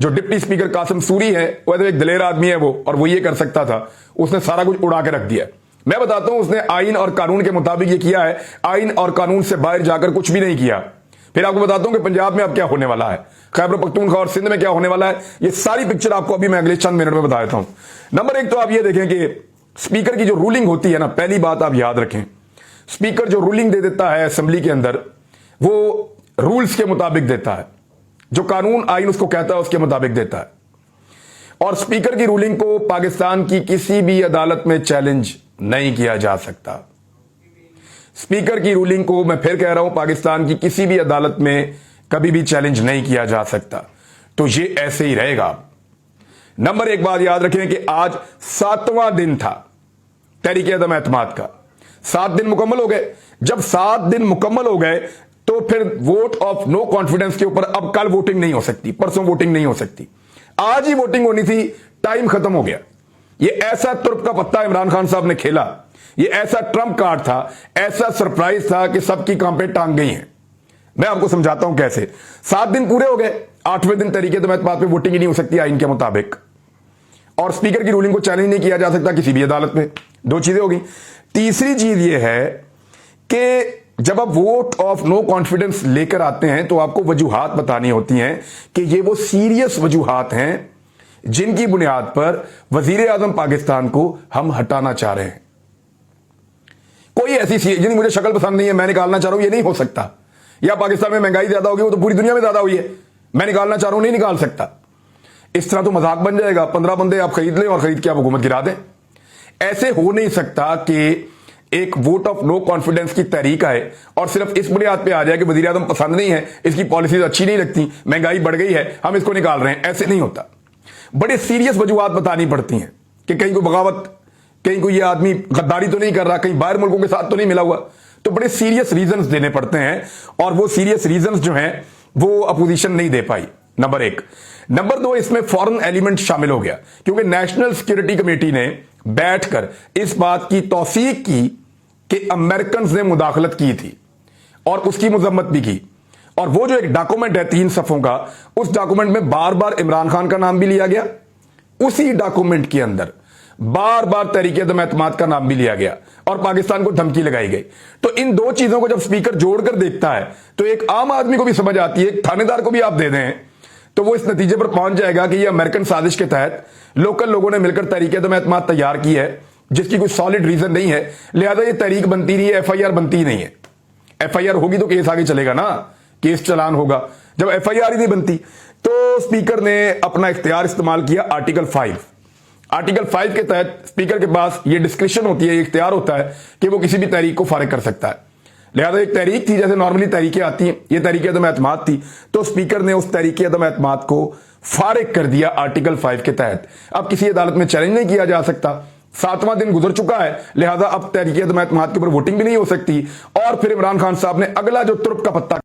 जो deputy speaker Qasim Suri है वह तो एक दलेर आदमी है वो, और वो ये कर सकता था, उसने सारा कुछ उड़ा के रख दिया। मैं बताता हूं उसने आइन और कानून के मुताबिक ये किया है, आइन और कानून से बाहर जाकर कुछ भी नहीं किया। फिर आपको बताता हूं कि पंजाब में अब क्या होने वाला है, खैबर पख्तूनख्वा और सिंध में क्या होने वाला है, ये सारी पिक्चर आपको अभी मैं अगले चंद मिनट में बता देता हूं। नंबर एक तो आप ये देखें कि स्पीकर की जो रूलिंग होती है ना, पहली बात आप याद रखें, स्पीकर जो रूलिंग दे देता है असेंबली के अंदर वो रूल्स के मुताबिक देता है, जो कानून आइन उसको कहता है उसके मुताबिक देता है। और स्पीकर की रूलिंग को पाकिस्तान की किसी भी अदालत में चैलेंज नहीं किया जा सकता। स्पीकर की रूलिंग को मैं फिर कह रहा हूं, पाकिस्तान की किसी भी अदालत में कभी भी चैलेंज नहीं किया जा सकता। तो ये ऐसे ही रहेगा। नंबर एक बात याद रखें कि आज 7वां दिन था तहरीक-ए-अदम एतमाद का। 7 दिन मुकम्मल हो गए। जब 7 दिन मुकम्मल हो गए तो फिर वोट ऑफ नो कॉन्फिडेंस के ऊपर अब कल वोटिंग नहीं हो सकती, परसों वोटिंग नहीं हो सकती, आज ही वोटिंग होनी थी, टाइम खत्म हो गया। ये ऐसा तुर्क का पत्ता इमरान खान साहब ने खेला, ये ऐसा ट्रंप कार्ड था, ऐसा सरप्राइज था कि सबकी कांपें टांग गई हैं। मैं आपको समझाता हूं कैसे। 7 दिन पूरे हो गए, 8वें दिन तहरीक-ए-अदम एतमाद पे वोटिंग ही नहीं हो सकती आइन के मुताबिक, और स्पीकर की रूलिंग को चैलेंज नहीं किया जा सकता किसी भी अदालत में। 2 चीजें हो गई। तीसरी चीज यह है कि जब आप वोट ऑफ नो कॉन्फिडेंस लेकर आते हैं तो आपको वजूहात बतानी होती हैं कि ये वो सीरियस वजूहात हैं जिनकी बुनियाद पर वजीर आजम पाकिस्तान को हम हटाना चाह रहे हैं। कोई ऐसी जिनकी मुझे शक्ल पसंद नहीं है, मैं निकालना चाह रहा हूं, ये नहीं हो सकता। या पाकिस्तान में महंगाई ज्यादा होगी, वो तो पूरी दुनिया में ज्यादा हुई है, मैं निकालना चाह रहा हूं, नहीं निकाल सकता। इस तरह तो मजाक बन जाएगा। 15 बंदे आप खरीद लें और खरीद के आप हुकूमत गिरा दें। ऐसे हो नहीं सकता कि एक वोट ऑफ नो कॉन्फिडेंस की तहरीक आए और सिर्फ इस बुनियाद पे आ जाए कि वजीर आजम पसंद नहीं है, इसकी पॉलिसीज अच्छी नहीं लगती, महंगाई बढ़ गई है, हम इसको निकाल रहे हैं। ऐसे नहीं होता। बड़े सीरियस वजूहात बतानी पड़ती हैं कि कहीं कोई बगावत, कहीं कोई ये आदमी गद्दारी तो नहीं कर रहा, कहीं बाहर मुल्कों के साथ तो नहीं मिला हुआ। तो बड़े सीरियस रीजंस देने पड़ते हैं, और वो सीरियस रीजंस जो हैं वो अपोजिशन नहीं दे पाई। नंबर 1। नंबर 2, इसमें फॉरेन एलिमेंट शामिल हो गया, क्योंकि नेशनल सिक्योरिटी कमेटी ने बैठकर इस बात की तौसीक की कि अमेरिकन ने मुदाखलत की थी और उसकी मजम्मत भी की। और वो जो एक डॉक्यूमेंट है 3 सफ़ों का, उस डॉक्यूमेंट में बार बार इमरान खान का नाम भी लिया गया, उसी डॉक्यूमेंट के अंदर बार बार तहरीक-ए-अदम एतमाद का नाम भी लिया गया और पाकिस्तान को धमकी लगाई गई। तो इन 2 चीजों को जब स्पीकर जोड़कर देखता है तो एक आम आदमी को भी समझ आती है, एक थानेदार को भी आप दे दें तो वो इस नतीजे पर पहुंच जाएगा कि ये अमेरिकन साजिश के तहत लोकल लोगों ने मिलकर तहरीक-ए-अदम एतमाद तैयार की है, जिसकी कोई सॉलिड रीजन नहीं है, लिहाजा ये तहरीक बनती नहीं है, FIR बनती ही नहीं है। FIR होगी तो केस आगे चलेगा ना, केस चलान होगा। जब FIR ही नहीं बनती तो स्पीकर ने अपना इख्तियार इस्तेमाल किया आर्टिकल 5। आर्टिकल 5 के तहत स्पीकर के पास ये डिस्क्रिप्शन होती है, इख्तियार होता है कि वो किसी भी तहरीक को फारिग कर सकता है। लिहाजा एक तहरीक थी, जैसे नॉर्मली तहरीकें आती हैं, ये तहरीक-ए-अदम एतमाद थी, तो स्पीकर ने उस तहरीक-ए-अदम एतमाद को फारिग कर दिया आर्टिकल 5 के तहत। अब किसी अदालत में चैलेंज नहीं किया जा सकता। 7वां दिन गुजर चुका है, लिहाजा अब तहरीक-ए-अदम एतमाद के ऊपर वोटिंग भी नहीं हो सकती। और फिर इमरान खान साहब ने अगला जो तुर्क का पत्ता